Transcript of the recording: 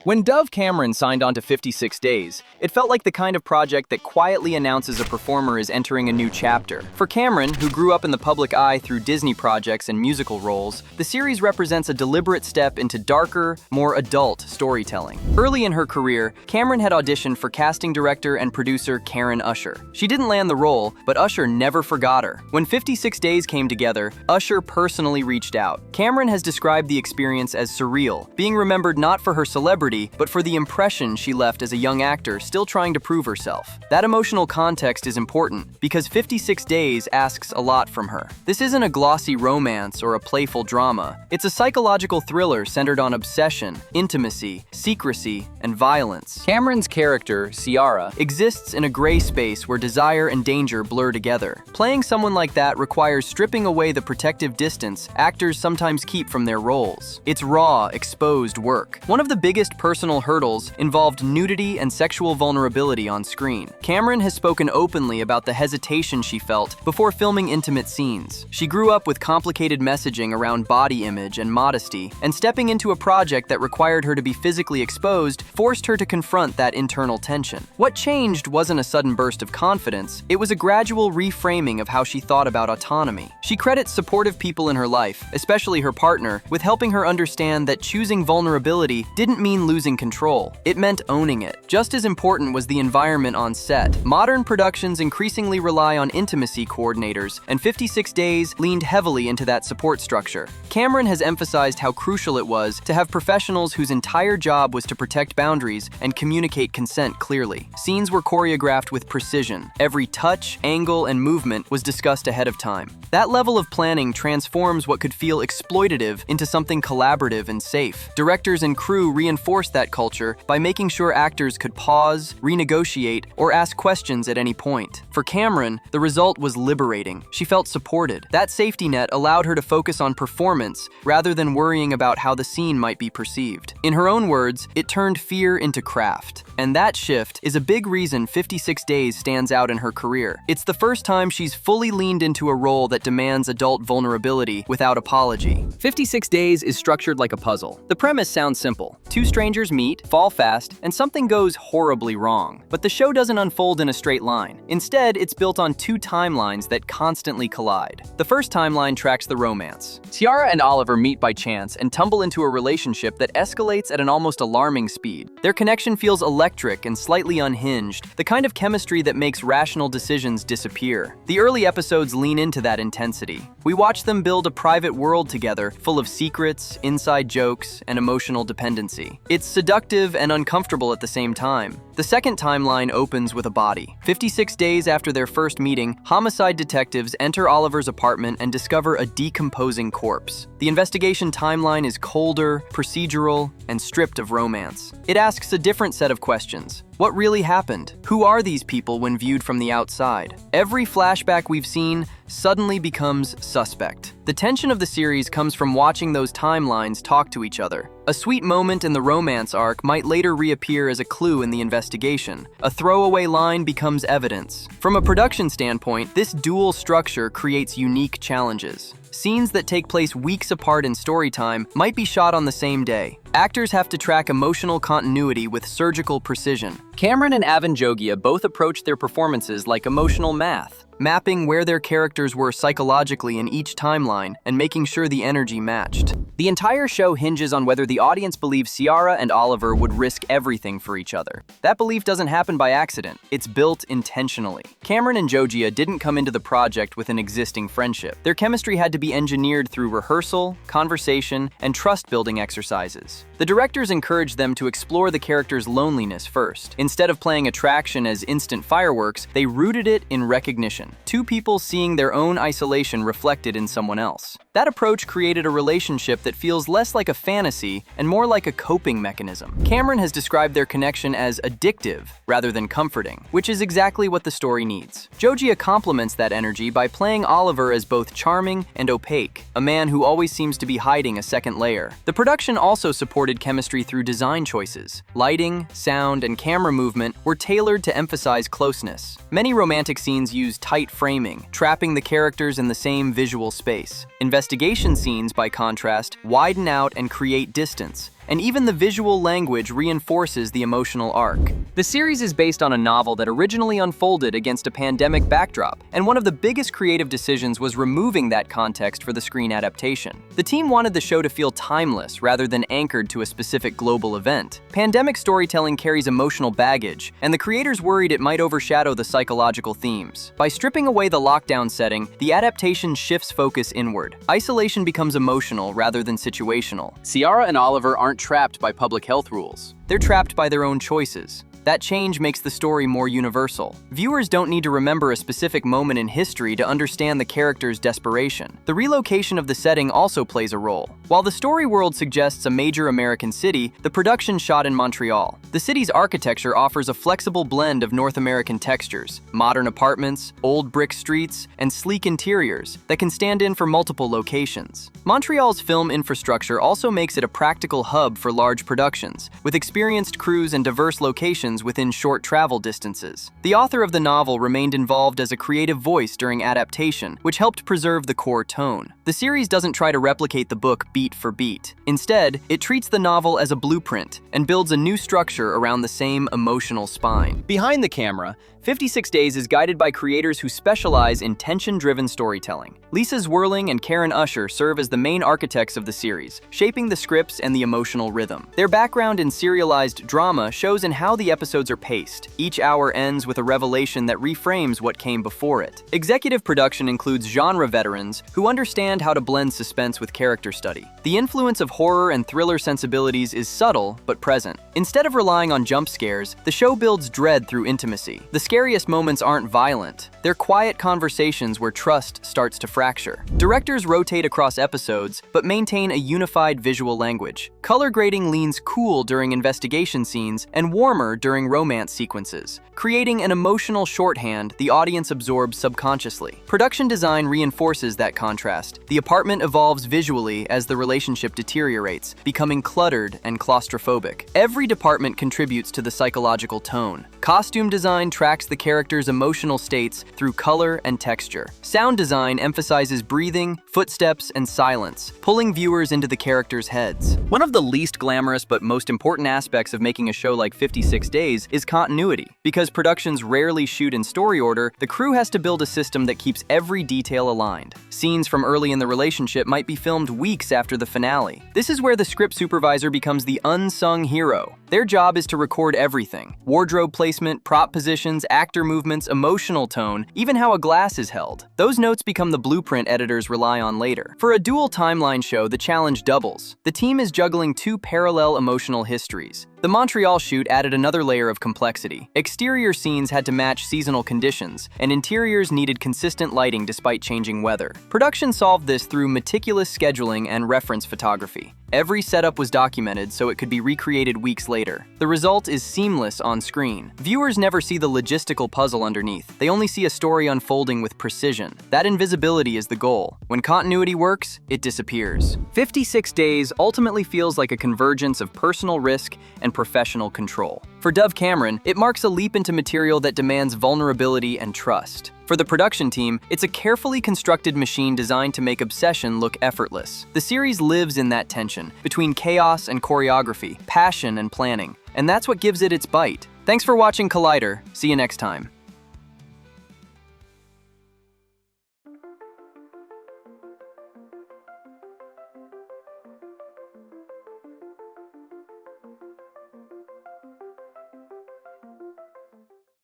When Dove Cameron signed on to 56 Days, it felt like the kind of project that quietly announces a performer is entering a new chapter. For Cameron, who grew up in the public eye through Disney projects and musical roles, the series represents a deliberate step into darker, more adult storytelling. Early in her career, Cameron had auditioned for casting director and producer Karyn Usher. She didn't land the role, but Usher never forgot her. When 56 Days came together, Usher personally reached out. Cameron has described the experience as surreal, being remembered not for her celebrity, but for the impression she left as a young actor still trying to prove herself. That emotional context is important because 56 Days asks a lot from her. This isn't a glossy romance or a playful drama. It's a psychological thriller centered on obsession, intimacy, secrecy, and violence. Cameron's character, Ciara, exists in a gray space where desire and danger blur together. Playing someone like that requires stripping away the protective distance actors sometimes keep from their roles. It's raw, exposed work. One of the biggest personal hurdles involved nudity and sexual vulnerability on screen. Cameron has spoken openly about the hesitation she felt before filming intimate scenes. She grew up with complicated messaging around body image and modesty, and stepping into a project that required her to be physically exposed forced her to confront that internal tension. What changed wasn't a sudden burst of confidence, it was a gradual reframing of how she thought about autonomy. She credits supportive people in her life, especially her partner, with helping her understand that choosing vulnerability didn't mean losing control. It meant owning it. Just as important was the environment on set. Modern productions increasingly rely on intimacy coordinators, and 56 Days leaned heavily into that support structure. Cameron has emphasized how crucial it was to have professionals whose entire job was to protect boundaries and communicate consent clearly. Scenes were choreographed with precision. Every touch, angle, and movement was discussed ahead of time. That level of planning transforms what could feel exploitative into something collaborative and safe. Directors and crew reinforced that culture by making sure actors could pause, renegotiate, or ask questions at any point. For Cameron, the result was liberating. She felt supported. That safety net allowed her to focus on performance rather than worrying about how the scene might be perceived. In her own words, it turned fear into craft. And that shift is a big reason 56 Days stands out in her career. It's the first time she's fully leaned into a role that demands adult vulnerability without apology. 56 Days is structured like a puzzle. The premise sounds simple. Two strangers meet, fall fast, and something goes horribly wrong. But the show doesn't unfold in a straight line. Instead, it's built on two timelines that constantly collide. The first timeline tracks the romance. Ciara and Oliver meet by chance and tumble into a relationship that escalates at an almost alarming speed. Their connection feels electric and slightly unhinged, the kind of chemistry that makes rational decisions disappear. The early episodes lean into that intensity. We watch them build a private world together, full of secrets, inside jokes, and emotional dependency. It's seductive and uncomfortable at the same time. The second timeline opens with a body. 56 days after their first meeting, homicide detectives enter Oliver's apartment and discover a decomposing corpse. The investigation timeline is colder, procedural, and stripped of romance. It asks a different set of questions. What really happened? Who are these people when viewed from the outside? Every flashback we've seen suddenly becomes suspect. The tension of the series comes from watching those timelines talk to each other. A sweet moment in the romance arc might later reappear as a clue in the investigation. A throwaway line becomes evidence. From a production standpoint, this dual structure creates unique challenges. Scenes that take place weeks apart in story time might be shot on the same day. Actors have to track emotional continuity with surgical precision. Cameron and Avan Jogia both approach their performances like emotional math, mapping where their characters were psychologically in each timeline and making sure the energy matched. The entire show hinges on whether the audience believes Ciara and Oliver would risk everything for each other. That belief doesn't happen by accident, it's built intentionally. Cameron and Jogia didn't come into the project with an existing friendship. Their chemistry had to be engineered through rehearsal, conversation, and trust-building exercises. The directors encouraged them to explore the character's loneliness first. Instead of playing attraction as instant fireworks, they rooted it in recognition. Two people seeing their own isolation reflected in someone else. That approach created a relationship that feels less like a fantasy and more like a coping mechanism. Cameron has described their connection as addictive rather than comforting, which is exactly what the story needs. Jogia complements that energy by playing Oliver as both charming and opaque, a man who always seems to be hiding a second layer. The production also supported chemistry through design choices. Lighting, sound, and camera movement were tailored to emphasize closeness. Many romantic scenes use tight framing, trapping the characters in the same visual space. Investigation scenes, by contrast, contrast, widen out, and create distance. And even the visual language reinforces the emotional arc. The series is based on a novel that originally unfolded against a pandemic backdrop, and one of the biggest creative decisions was removing that context for the screen adaptation. The team wanted the show to feel timeless rather than anchored to a specific global event. Pandemic storytelling carries emotional baggage, and the creators worried it might overshadow the psychological themes. By stripping away the lockdown setting, the adaptation shifts focus inward. Isolation becomes emotional rather than situational. Ciara and Oliver aren't trapped by public health rules. They're trapped by their own choices. That change makes the story more universal. Viewers don't need to remember a specific moment in history to understand the character's desperation. The relocation of the setting also plays a role. While the story world suggests a major American city, the production shot in Montreal. The city's architecture offers a flexible blend of North American textures, modern apartments, old brick streets, and sleek interiors that can stand in for multiple locations. Montreal's film infrastructure also makes it a practical hub for large productions, with experienced crews and diverse locations within short travel distances. The author of the novel remained involved as a creative voice during adaptation, which helped preserve the core tone. The series doesn't try to replicate the book beat for beat. Instead, it treats the novel as a blueprint and builds a new structure around the same emotional spine. Behind the camera, 56 Days is guided by creators who specialize in tension-driven storytelling. Lisa Zwirling and Karyn Usher serve as the main architects of the series, shaping the scripts and the emotional rhythm. Their background in serialized drama shows in how the episodes are paced. Each hour ends with a revelation that reframes what came before it. Executive production includes genre veterans who understand how to blend suspense with character study. The influence of horror and thriller sensibilities is subtle but present. Instead of relying on jump scares, the show builds dread through intimacy. The scariest moments aren't violent. They're quiet conversations where trust starts to fracture. Directors rotate across episodes, but maintain a unified visual language. Color grading leans cool during investigation scenes and warmer during romance sequences, creating an emotional shorthand the audience absorbs subconsciously. Production design reinforces that contrast. The apartment evolves visually as the relationship deteriorates, becoming cluttered and claustrophobic. Every department contributes to the psychological tone. Costume design tracks the character's emotional states through color and texture. Sound design emphasizes breathing, footsteps, and silence, pulling viewers into the characters' heads. One of the least glamorous but most important aspects of making a show like 56 Days is continuity. Because productions rarely shoot in story order, the crew has to build a system that keeps every detail aligned. Scenes from early in the relationship might be filmed weeks after the finale. This is where the script supervisor becomes the unsung hero. Their job is to record everything: wardrobe placement, prop positions, actor movements, emotional tone, even how a glass is held. Those notes become the blueprint editors rely on later. For a dual timeline show, the challenge doubles. The team is juggling two parallel emotional histories. The Montreal shoot added another layer of complexity. Exterior scenes had to match seasonal conditions, and interiors needed consistent lighting despite changing weather. Production solved this through meticulous scheduling and reference photography. Every setup was documented so it could be recreated weeks later. The result is seamless on screen. Viewers never see the logistical puzzle underneath. They only see a story unfolding with precision. That invisibility is the goal. When continuity works, it disappears. 56 Days ultimately feels like a convergence of personal risk and professional control. For Dove Cameron, it marks a leap into material that demands vulnerability and trust. For the production team, it's a carefully constructed machine designed to make obsession look effortless. The series lives in that tension between chaos and choreography, passion and planning, and that's what gives it its bite. Thanks for watching Collider. See you next time.